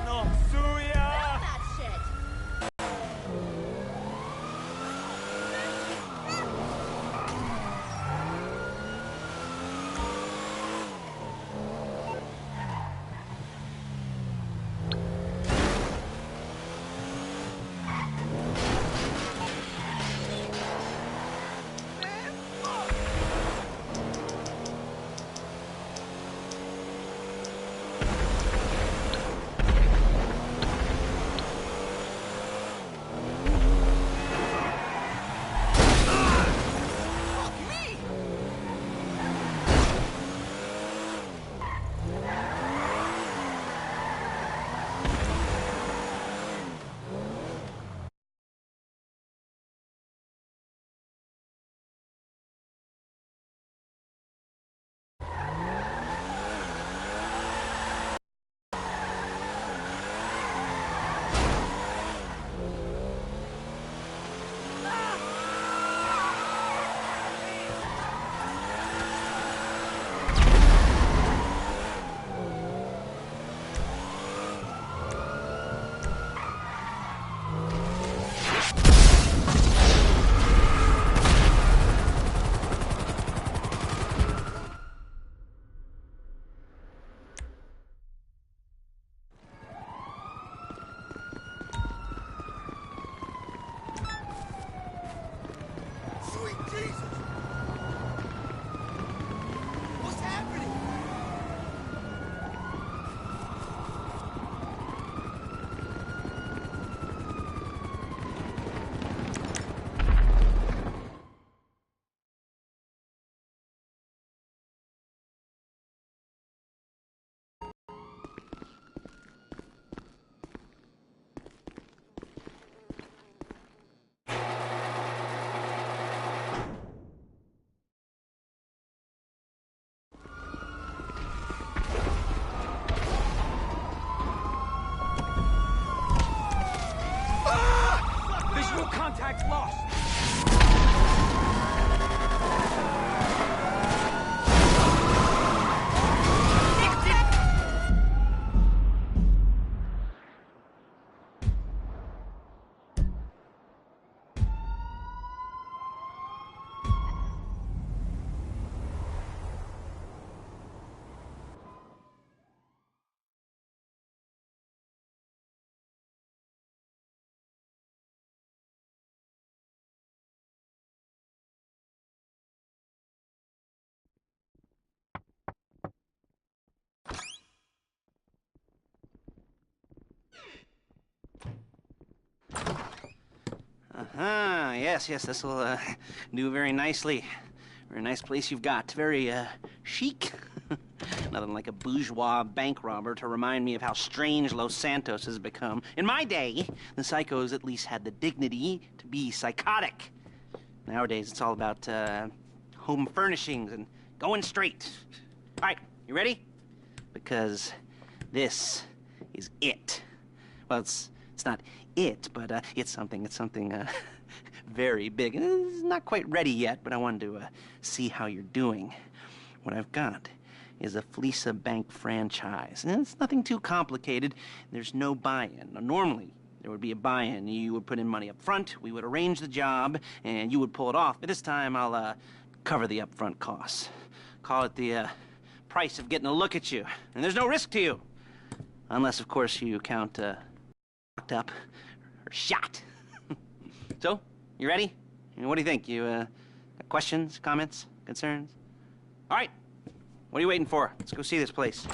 No, Suya! That shit! Contact lost! Yes, this will do very nicely. Very nice place you've got. Very chic. Nothing like a bourgeois bank robber to remind me of how strange Los Santos has become. In my day, the psychos at least had the dignity to be psychotic. Nowadays, it's all about home furnishings and going straight. All right, you ready? Because this is it. Well, it's not it, but it's something very big. It's not quite ready yet, but I wanted to see how you're doing. What I've got is a Fleesa Bank franchise. And it's nothing too complicated. There's no buy-in. Now, normally, there would be a buy-in. You would put in money up front, we would arrange the job, and you would pull it off. But this time, I'll cover the upfront costs. Call it the price of getting a look at you. And there's no risk to you. Unless, of course, you count locked up or shot. So, you ready? What do you think? You got questions, comments, concerns? All right. What are you waiting for? Let's go see this place.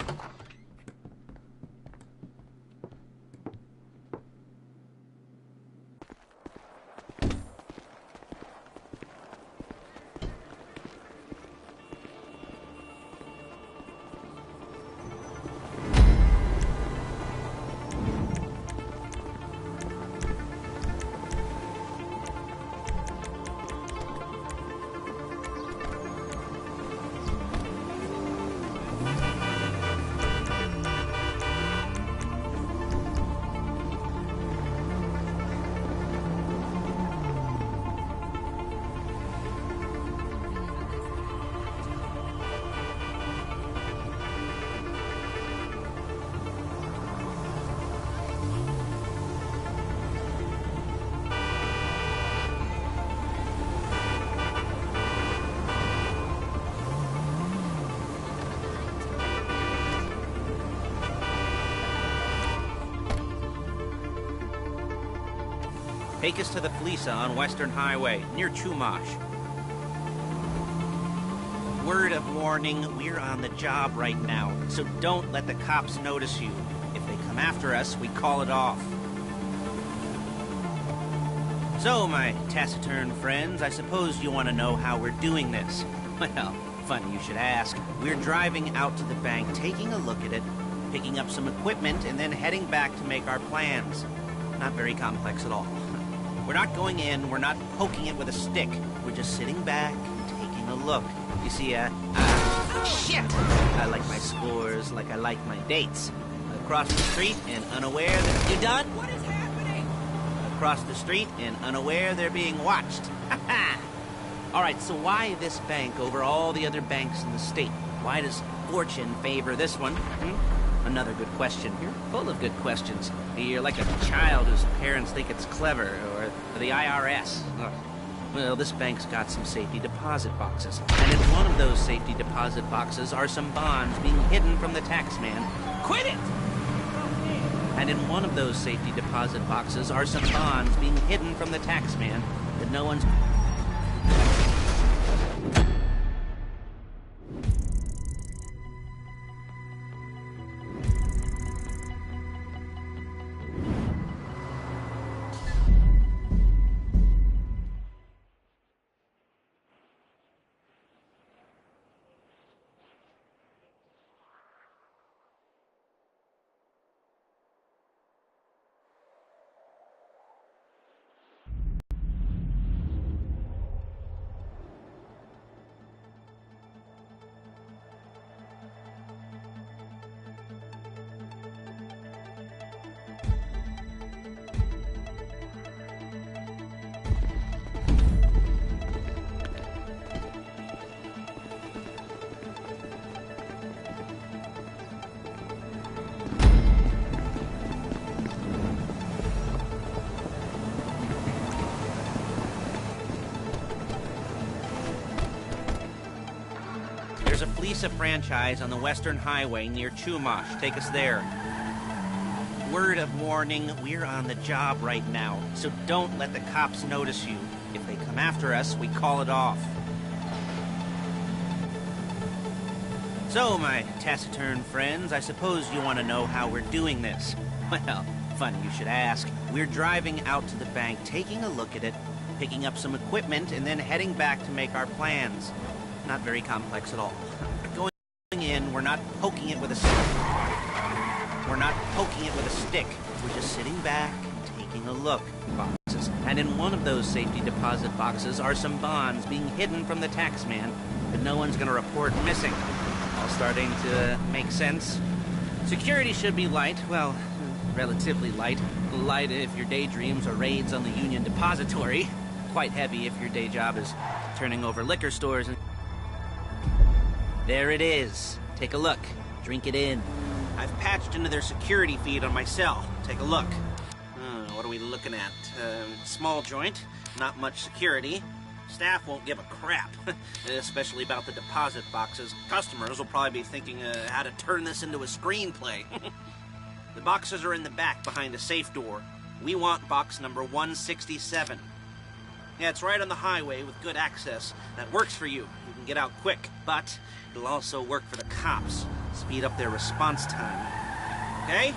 Take us to the Fleesa on Western Highway, near Chumash. Word of warning, we're on the job right now, so don't let the cops notice you. If they come after us, we call it off. So, my taciturn friends, I suppose you want to know how we're doing this. Well, funny you should ask. We're driving out to the bank, taking a look at it, picking up some equipment, and then heading back to make our plans. Not very complex at all. We're not going in, we're not poking it with a stick. We're just sitting back and taking a look. You see, shit! I like my scores like I like my dates. Across the street and unaware that... You done? What is happening? Across the street and unaware they're being watched. All right, so why this bank over all the other banks in the state? Why does fortune favor this one? Another good question. You're full of good questions. You're like a child whose parents think it's clever, or the IRS. Well, this bank's got some safety deposit boxes. And in one of those safety deposit boxes are some bonds being hidden from the tax man. Quit it! And in one of those safety deposit boxes are some bonds being hidden from the tax man that no one's... There's a Fleesa franchise on the Western Highway near Chumash. Take us there. Word of warning, we're on the job right now, so don't let the cops notice you. If they come after us, we call it off. So, my taciturn friends, I suppose you want to know how we're doing this. Well, funny you should ask. We're driving out to the bank, taking a look at it, picking up some equipment, and then heading back to make our plans. Not very complex at all. Going in, we're not poking it with a stick. We're not poking it with a stick. We're just sitting back and taking a look. Boxes. And in one of those safety deposit boxes are some bonds being hidden from the tax man that no one's going to report missing. All starting to make sense. Security should be light. Well, relatively light. Light if your daydreams are raids on the Union Depository. Quite heavy if your day job is turning over liquor stores and... There it is. Take a look. Drink it in. I've patched into their security feed on my cell. Take a look. What are we looking at? Small joint, not much security. Staff won't give a crap, especially about the deposit boxes. Customers will probably be thinking how to turn this into a screenplay. The boxes are in the back behind a safe door. We want box number 167. Yeah, it's right on the highway with good access. That works for you. You can get out quick, but it'll also work for the cops. Speed up their response time. Okay?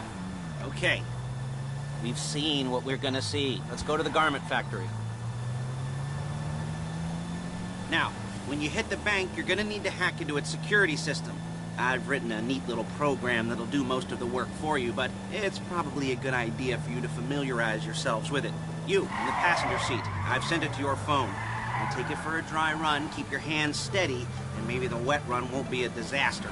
Okay. We've seen what we're gonna see. Let's go to the garment factory. Now, when you hit the bank, you're gonna need to hack into its security system. I've written a neat little program that'll do most of the work for you, but it's probably a good idea for you to familiarize yourselves with it. You, in the passenger seat, I've sent it to your phone. You'll take it for a dry run, keep your hands steady, and maybe the wet run won't be a disaster.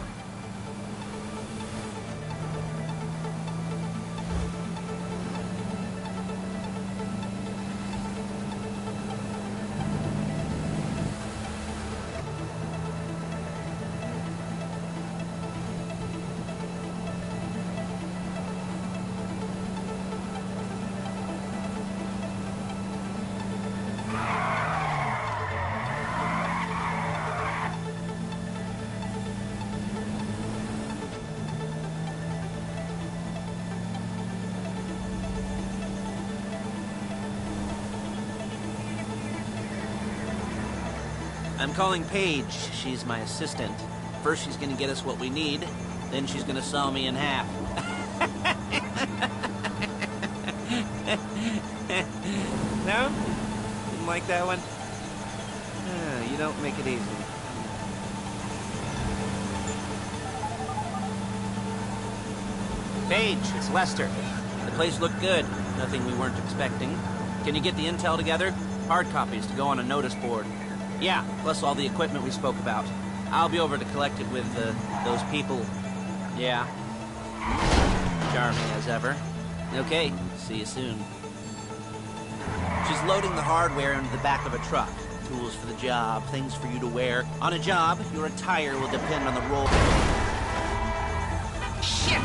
I'm calling Paige. She's my assistant. First she's gonna get us what we need, then she's gonna saw me in half. No? Didn't like that one? You don't make it easy. Paige, it's Lester. The place looked good. Nothing we weren't expecting. Can you get the intel together? Hard copies to go on a notice board. Yeah, plus all the equipment we spoke about. I'll be over to collect it with, those people. Yeah. Charming as ever. Okay, see you soon. She's loading the hardware into the back of a truck. Tools for the job, things for you to wear. On a job, your attire will depend on the role... Shit!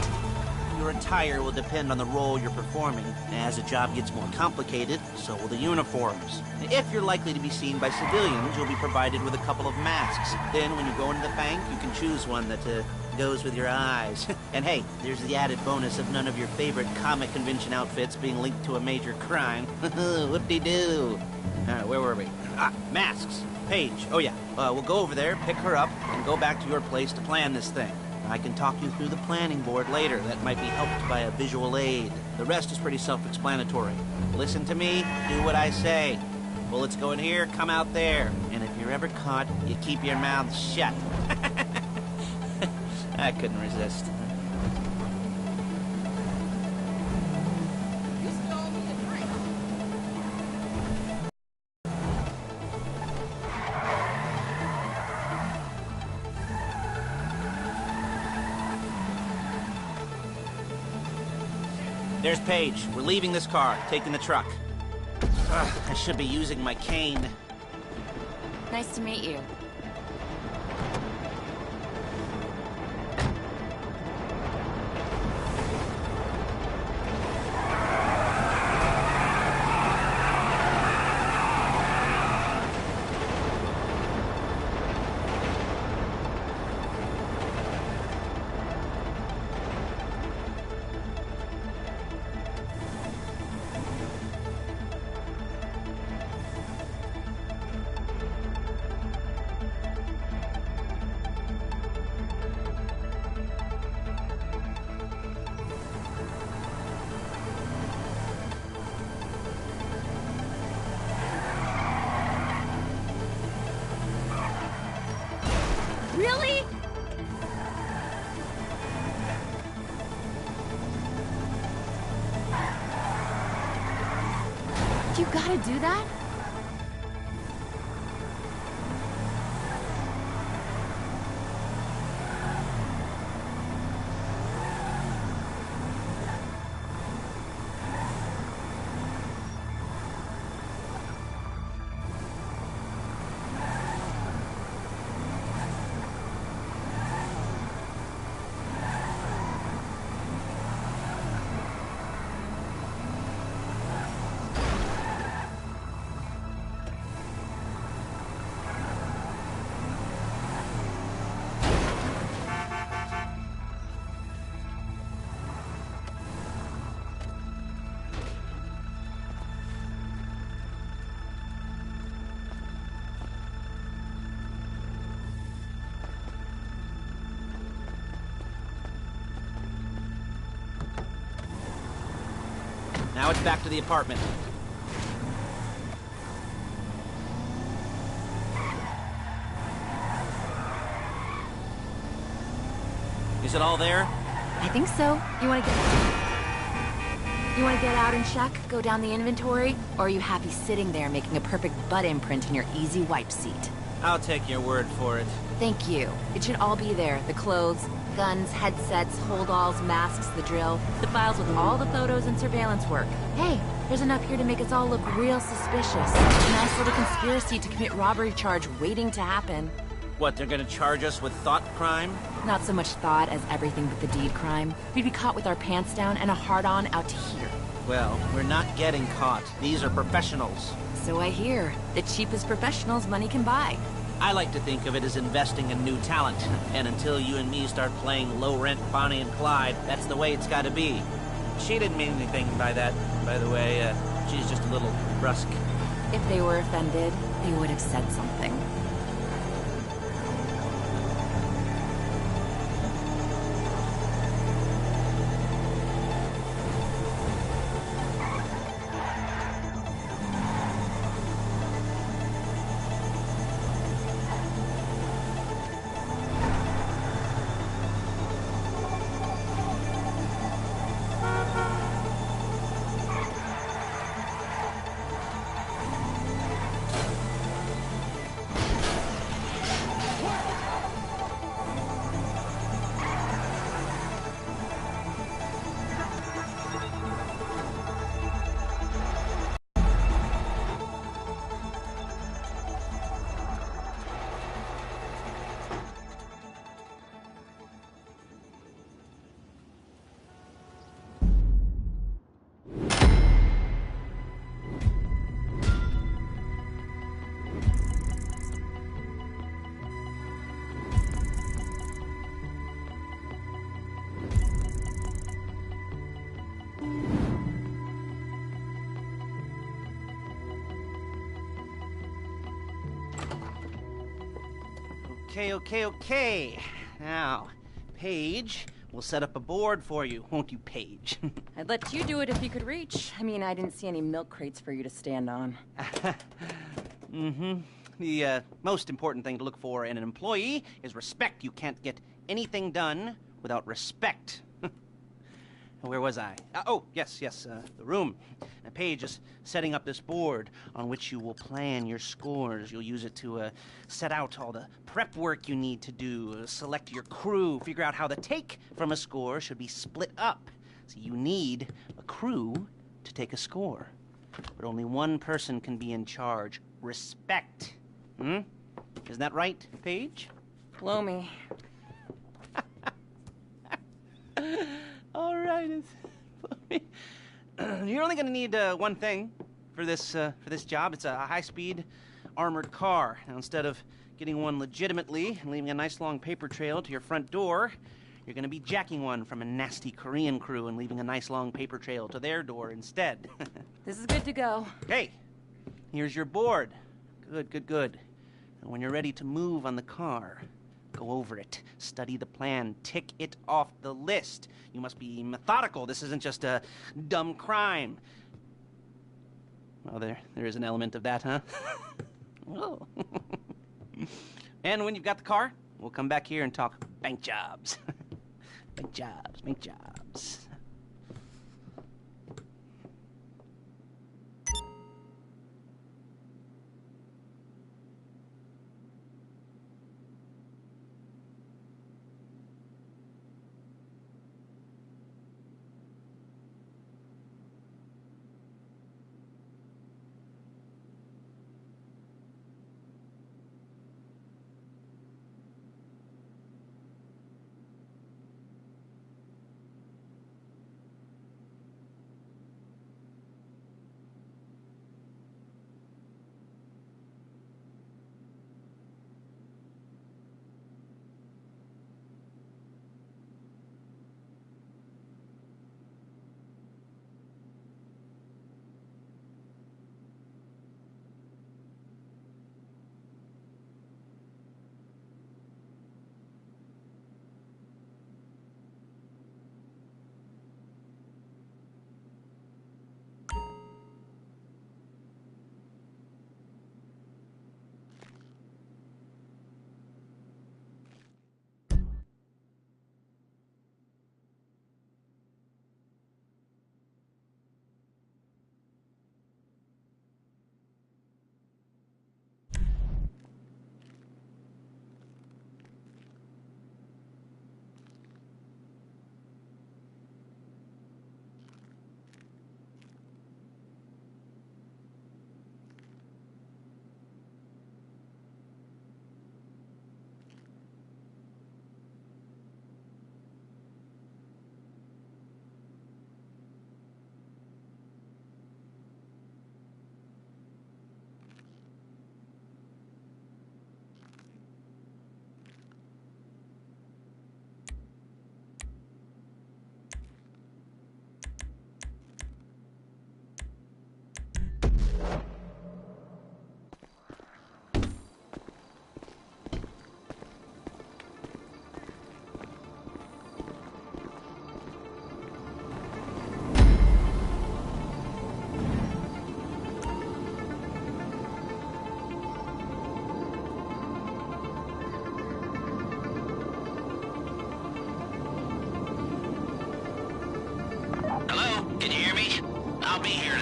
Your attire will depend on the role you're performing. As the job gets more complicated, so will the uniforms. If you're likely to be seen by civilians, you'll be provided with a couple of masks. Then, when you go into the bank, you can choose one that goes with your eyes. And hey, there's the added bonus of none of your favorite comic convention outfits being linked to a major crime. Whoop-de-doo. All right, where were we? Masks. Paige. Oh, yeah. We'll go over there, pick her up, and go back to your place to plan this thing. I can talk you through the planning board later. That might be helped by a visual aid. The rest is pretty self-explanatory. Listen to me, do what I say. Bullets go in here, come out there. And if you're ever caught, you keep your mouth shut. I couldn't resist. You stole me a drink. There's Paige. We're leaving this car, taking the truck. I should be using my cane. Nice to meet you. Really? You gotta do that? Now it's back to the apartment. Is it all there? I think so. You wanna get out and check? Go down the inventory? Or are you happy sitting there making a perfect butt imprint in your easy wipe seat? I'll take your word for it. Thank you. It should all be there. The clothes, guns, headsets, holdalls, masks, the drill. The files with all the photos and surveillance work. Hey, there's enough here to make us all look real suspicious. A nice little conspiracy to commit robbery charge waiting to happen. What, they're gonna charge us with thought crime? Not so much thought as everything but the deed crime. We'd be caught with our pants down and a hard-on out to here. Well, we're not getting caught. These are professionals. So I hear. The cheapest professionals money can buy. I like to think of it as investing in new talent. And until you and me start playing low-rent Bonnie and Clyde, that's the way it's gotta be. She didn't mean anything by that, by the way. She's just a little brusque. If they were offended, they would have said something. Okay. Now, Paige, we'll set up a board for you, won't you, Paige? I'd let you do it if you could reach. I mean, I didn't see any milk crates for you to stand on. The most important thing to look for in an employee is respect. You can't get anything done without respect. Where was I? Yes, the room. Now, Paige is setting up this board on which you will plan your scores. You'll use it to set out all the prep work you need to do, select your crew, figure out how the take from a score should be split up. So you need a crew to take a score. But only one person can be in charge. Respect. Isn't that right, Paige? Blow me. All right. You're only going to need one thing for this job. It's a high-speed armored car. Now, instead of getting one legitimately and leaving a nice long paper trail to your front door, you're going to be jacking one from a nasty Korean crew and leaving a nice long paper trail to their door instead. This is good to go. Okay, here's your board. Good. And when you're ready to move on the car, go over it, study the plan, tick it off the list. You must be methodical. This isn't just a dumb crime. Well, there is an element of that, huh? Oh. And when you've got the car, we'll come back here and talk bank jobs. Bank jobs.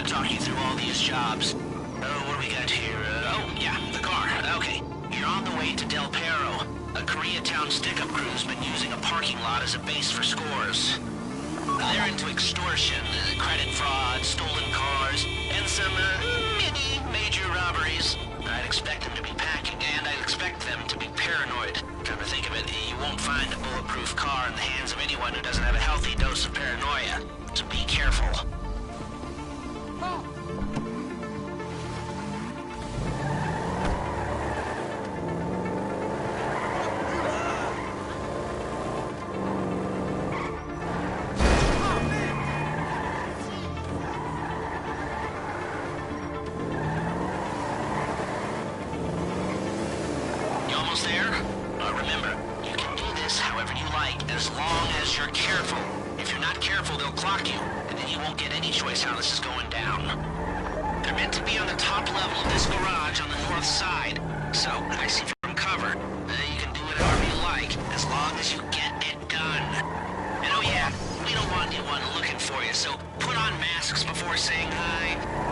Talk you through all these jobs. What do we got here? The car. Okay. You're on the way to Del Perro. A Koreatown stick-up crew's been using a parking lot as a base for scores. They're into extortion, credit fraud, stolen cars, and some, major robberies. I'd expect them to be packing, and I'd expect them to be paranoid. Come to think of it, you won't find a bulletproof car in the hands of anyone who doesn't have a healthy dose of paranoia. So be careful. remember, you can do this however you like, as long as you're careful. If you're not careful, they'll clock you, and then you won't get any choice how this is going down. They're meant to be on the top level of this garage on the north side, so I see from cover. You can do it however you like, as long as you get it done. And oh yeah, we don't want anyone looking for you, so put on masks before saying hi.